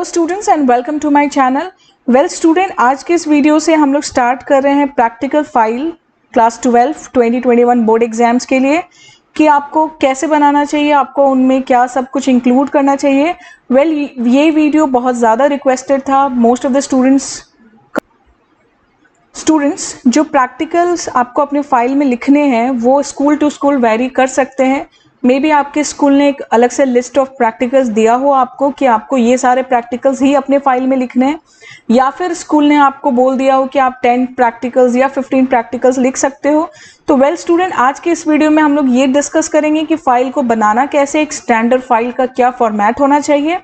Students and welcome to my channel. Well student, आज के इस वीडियो से हम लोग स्टार्ट कर रहे हैं practical file class 12 2021 board exams के लिए कि आपको कैसे बनाना चाहिए, आपको उनमें क्या सब कुछ इंक्लूड करना चाहिए। वेल ये वीडियो बहुत ज़्यादा रिक्वेस्टेड था। मोस्ट ऑफ द स्टूडेंट्स जो प्रैक्टिकल्स आपको अपने फाइल में लिखने हैं वो स्कूल टू स्कूल वेरी कर सकते हैं। मे बी आपके स्कूल ने एक अलग से लिस्ट ऑफ प्रैक्टिकल्स दिया हो आपको कि आपको ये सारे प्रैक्टिकल्स ही अपने फाइल में लिखने हैं, या फिर स्कूल ने आपको बोल दिया हो कि आप 10 प्रैक्टिकल्स या 15 प्रैक्टिकल्स लिख सकते हो। तो वेल स्टूडेंट, आज के इस वीडियो में हम लोग ये डिस्कस करेंगे कि फाइल को बनाना कैसे, एक स्टैंडर्ड फाइल का क्या फॉर्मेट होना चाहिए,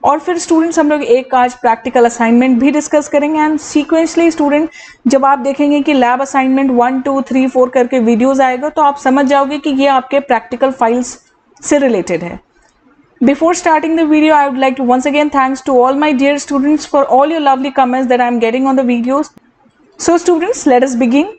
और फिर स्टूडेंट्स हम लोग एक आज प्रैक्टिकल असाइनमेंट भी डिस्कस करेंगे। एंड सीक्वेंसली स्टूडेंट, जब आप देखेंगे कि लैब असाइनमेंट 1 2 3 4 करके वीडियोस आएगा तो आप समझ जाओगे कि ये आपके प्रैक्टिकल फाइल्स से रिलेटेड है। Before starting the video, I would like to once again thanks to all my dear students for all your lovely comments that I am getting on the videos. So students, let us begin.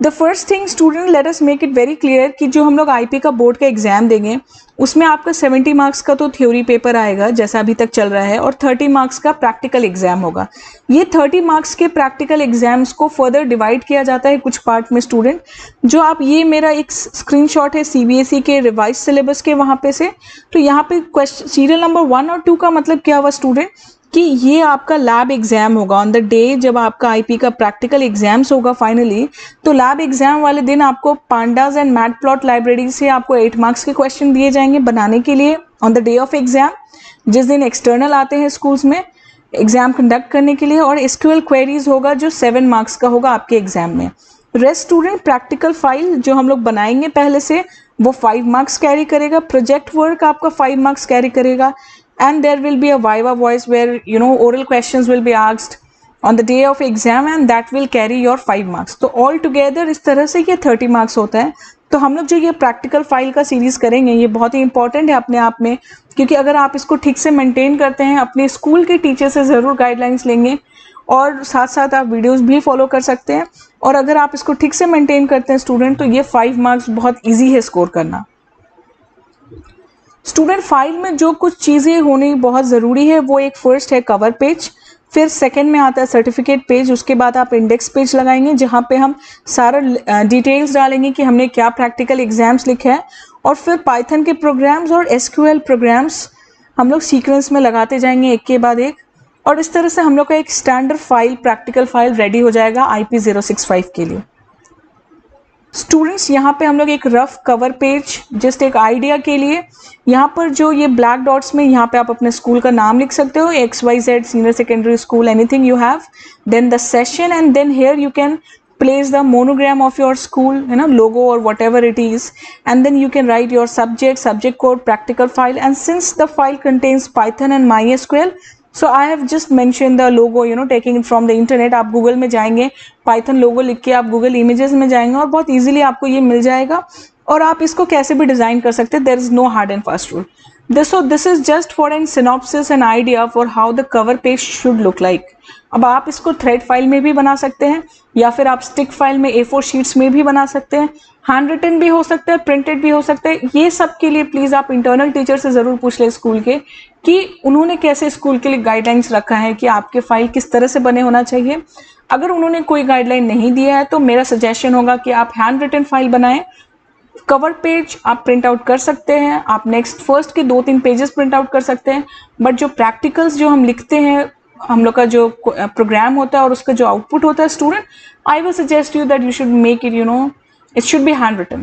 The first thing student, let us make it very clear कि जो हम लोग IP का board का exam देंगे उसमें आपका 70 marks का तो थ्योरी पेपर आएगा जैसा अभी तक चल रहा है, और 30 मार्क्स का प्रैक्टिकल एग्जाम होगा। ये 30 मार्क्स के प्रैक्टिकल एग्जाम्स को फर्दर डिवाइड किया जाता है कुछ पार्ट में स्टूडेंट। जो आप, ये मेरा एक स्क्रीनशॉट है सीबीएसई के रिवाइज सिलेबस के वहाँ पे से। तो यहाँ पे क्वेश्चन सीरियल नंबर 1 और 2 का मतलब क्या हुआ स्टूडेंट कि ये आपका लैब एग्जाम होगा ऑन द डे जब आपका आईपी का प्रैक्टिकल एग्जाम्स होगा फाइनली। तो लैब एग्जाम वाले दिन आपको Pandas and Matplotlib library से आपको 8 मार्क्स के क्वेश्चन दिए जाएंगे बनाने के लिए on the day of exam, जिस दिन एक्सटर्नल आते हैं स्कूल्स में एग्जाम कंडक्ट करने के लिए। और एसक्यूएल क्वेरीज होगा जो 7 मार्क्स का होगा आपके एग्जाम में। रेस्ट स्टूडेंट, प्रैक्टिकल फाइल जो हम लोग बनाएंगे पहले से वो 5 मार्क्स कैरी करेगा। प्रोजेक्ट वर्क आपका 5 मार्क्स कैरी करेगा, and there will be a viva voice where oral questions will be asked on the day of exam and that will carry your 5 marks. तो all together इस तरह से ये 30 marks होता है। तो हम लोग जो ये प्रैक्टिकल फाइल का सीरीज करेंगे ये बहुत ही इंपॉर्टेंट है अपने आप में, क्योंकि अगर आप इसको ठीक से मेंटेन करते हैं, अपने स्कूल के टीचर से ज़रूर गाइडलाइंस लेंगे और साथ साथ आप वीडियोस भी फॉलो कर सकते हैं। और अगर आप इसको ठीक से मेंटेन करते हैं स्टूडेंट तो ये 5 मार्क्स बहुत ईजी है स्कोर करना। स्टूडेंट, फाइल में जो कुछ चीज़ें होनी बहुत ज़रूरी है वो एक फर्स्ट है कवर पेज, फिर सेकंड में आता है सर्टिफिकेट पेज, उसके बाद आप इंडेक्स पेज लगाएंगे जहाँ पे हम सारा डिटेल्स डालेंगे कि हमने क्या प्रैक्टिकल एग्जाम्स लिखे हैं, और फिर पाइथन के प्रोग्राम्स और एसक्यूएल प्रोग्राम्स हम लोग सीक्वेंस में लगाते जाएंगे एक के बाद एक, और इस तरह से हम लोग का एक standard file practical file ready हो जाएगा IP 065 के लिए। स्टूडेंट्स, यहाँ पे हम लोग एक रफ कवर पेज जस्ट एक आइडिया के लिए, यहाँ पर जो ये ब्लैक डॉट्स में यहाँ पे आप अपने स्कूल का नाम लिख सकते हो, XYZ senior secondary school, anything you have, then the session, and then here you can place the monogram of your school, logo or whatever it is, and then you can write your subject code, practical file, and since the file contains Python and MySQL, so I have just mentioned the logo, taking it from the internet। आप Google में जाएंगे, Python लोगो लिख के आप Google images में जाएंगे और बहुत इजीली आपको ये मिल जाएगा, और आप इसको कैसे भी डिज़ाइन कर सकते हैं। There is no hard and fast rule. This is just for an synopsis and idea for how the cover page should look like। अब आप इसको थ्रेड फाइल में भी बना सकते हैं या फिर आप स्टिक फाइल में A4 शीट्स में भी बना सकते हैं, हैंड रिटन भी हो सकता है, प्रिंटेड भी हो सकता है। ये सब के लिए प्लीज़ आप इंटरनल टीचर से ज़रूर पूछ लें स्कूल के कि उन्होंने कैसे स्कूल के लिए गाइडलाइंस रखा है कि आपके फाइल किस तरह से बने होना चाहिए। अगर उन्होंने कोई गाइडलाइन नहीं दिया है तो मेरा सजेशन होगा कि आप हैंड रिटन फाइल बनाएं। कवर पेज आप प्रिंट आउट कर सकते हैं, आप नेक्स्ट फर्स्ट के 2-3 पेजेस प्रिंट आउट कर सकते हैं, बट जो प्रैक्टिकल्स जो हम लिखते हैं, हम लोग का जो प्रोग्राम होता है और उसका जो आउटपुट होता है student, I will suggest you that you should make it, it should be handwritten.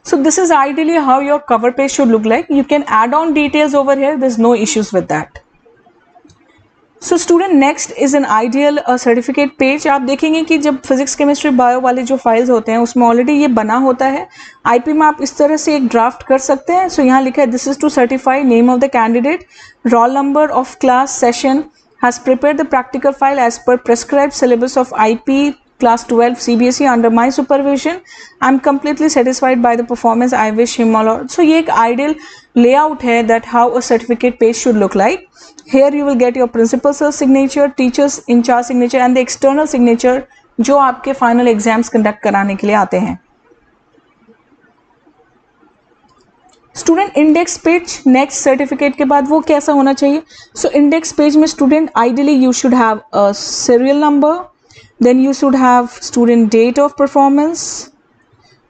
So this is ideally how your cover page should look like. You can add on details over here, there's no issues with that. So student, next is an ideal certificate page. आप देखेंगे कि जब physics chemistry bio वाले जो files होते हैं उसमें already ये बना होता है। आईपी में आप इस तरह से एक ड्राफ्ट कर सकते हैं। सो यहाँ लिखा है this is to certify name of the candidate, roll number of class, session, has prepared the practical file as per prescribed syllabus of IP class 12 CBSE under my supervision. I'm completely satisfied by the performance. I wish him all. So ये एक ideal layout है that how a certificate page should look like. Here you will get your principal sir signature, teachers in charge signature, and the external signature जो आपके final exams conduct कराने के लिए आते हैं। Student index page next certificate के बाद वो कैसा होना चाहिए? सो इंडेक्स पेज में student ideally you should have a serial number, then you should have student date of performance,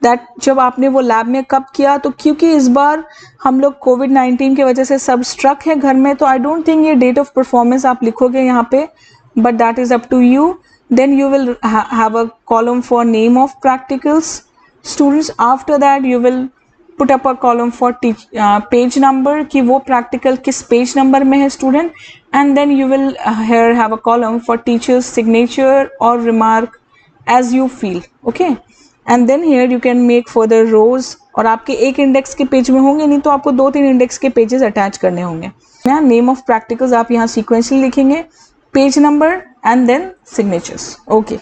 that जब आपने वो लैब में कब किया। तो क्योंकि इस बार हम लोग कोविड-19 की वजह से सब स्ट्रक है घर में, तो आई डोंट थिंक ये डेट ऑफ परफॉर्मेंस आप लिखोगे यहाँ पे, but that is up to you. Then you will have a column for name of practicals students. After that you will put up a column for page number कि वो practical किस page number में है student, and then you will here have a column for teacher's signature or remark as you feel, okay, and then here you can make further rows। और आपके एक index के page में होंगे नहीं तो आपको 2-3 इंडेक्स के पेजेस अटैच करने होंगे। नेम ऑफ प्रैक्टिकल्स आप यहाँ सीक्वेंशली लिखेंगे, page number and then signatures, okay.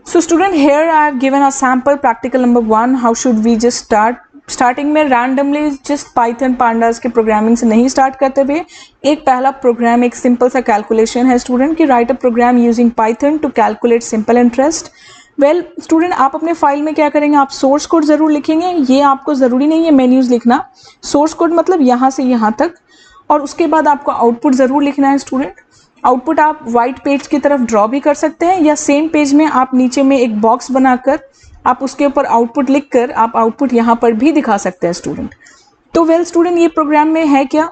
So student, here I have given a sample practical number 1. How should we just start? Starting में रैंडमली जस्ट पाइथन पांडास के programming से नहीं start करते हुए एक पहला प्रोग्राम, एक सिंपल सा कैलकुलेशन है स्टूडेंट कि write a program using Python to calculate simple interest. Well student, आप अपने फाइल में क्या करेंगे, आप सोर्स कोड जरूर लिखेंगे। ये आपको ज़रूरी नहीं है मेन्यूज़ लिखना, सोर्स कोड मतलब यहाँ से यहाँ तक, और उसके बाद आपको आउटपुट ज़रूर लिखना है स्टूडेंट। आउटपुट आप वाइट पेज की तरफ ड्रॉ भी कर सकते हैं, या सेम पेज में आप नीचे में एक बॉक्स बनाकर आप उसके ऊपर आउटपुट लिखकर आप आउटपुट यहाँ पर भी दिखा सकते हैं स्टूडेंट। तो वेल स्टूडेंट, ये प्रोग्राम में है क्या,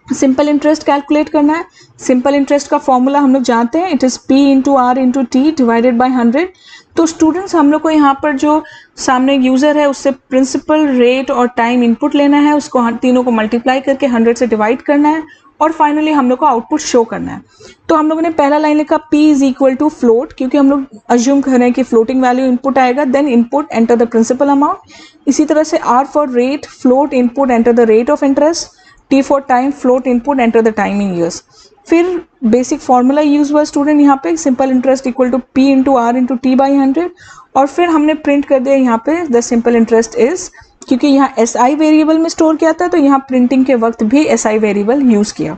सिंपल इंटरेस्ट कैलकुलेट करना है। सिंपल इंटरेस्ट का फॉर्मूला हम लोग जानते हैं, it is P into R into T divided by 100। तो स्टूडेंट्स, हम लोग को यहाँ पर जो सामने यूज़र है उससे प्रिंसिपल, रेट और टाइम इनपुट लेना है, उसको तीनों को मल्टीप्लाई करके 100 से डिवाइड करना है, और फाइनली हम लोग को आउटपुट शो करना है। तो हम लोगों ने पहला लाइन लिखा P is equal to float, क्योंकि हम लोग अज्यूम कर रहे हैं कि फ्लोटिंग वैल्यू इनपुट आएगा, then input enter the principal amount. इसी तरह से R for rate, float input enter the rate of interest, T for time, float input enter the time in years. फिर बेसिक फॉर्मूला यूज हुआ student यहाँ पे, simple interest equal to P into R into T by 100, और फिर हमने print कर दिया यहाँ पे द सिंपल इंटरेस्ट इज, क्योंकि यहाँ SI वेरिएबल में स्टोर किया था तो यहाँ प्रिंटिंग के वक्त भी SI वेरिएबल यूज किया।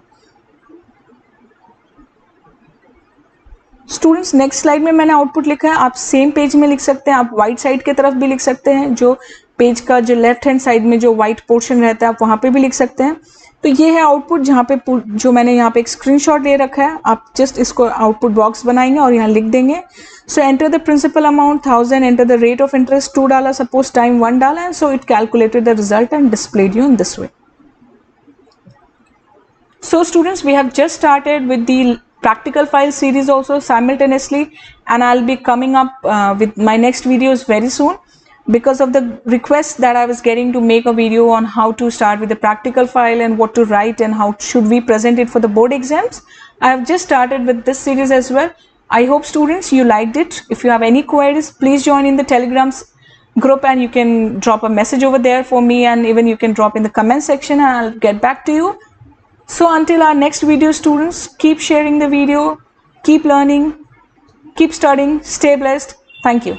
स्टूडेंट्स, नेक्स्ट स्लाइड में मैंने आउटपुट लिखा है, आप सेम पेज में लिख सकते हैं, आप वाइट साइड की तरफ भी लिख सकते हैं, जो पेज का जो लेफ्ट हैंड साइड में जो वाइट पोर्शन रहता है आप वहाँ पे भी लिख सकते हैं। तो ये है आउटपुट, जहाँ पे जो मैंने यहाँ पे एक स्क्रीनशॉट ले रखा है, आप जस्ट इसको आउटपुट बॉक्स बनाएंगे और यहाँ लिख देंगे। So enter the principal amount 1000, enter the rate of interest 2 डाला, सपोज टाइम 1 डाला, and so it calculated the result and displayed you in this way. So students, we have just started with the practical file series also simultaneously, and I'll be coming up with my next videos very soon, because of the request that I was getting to make a video on how to start with the practical file and what to write and how should we present it for the board exams. I have just started with this series as well. I hope students you liked it. If you have any queries, please join in the Telegram group and you can drop a message over there for me, and even you can drop in the comment section and I'll get back to you. So until our next video students, keep sharing the video, keep learning, keep studying, stay blessed. Thank you.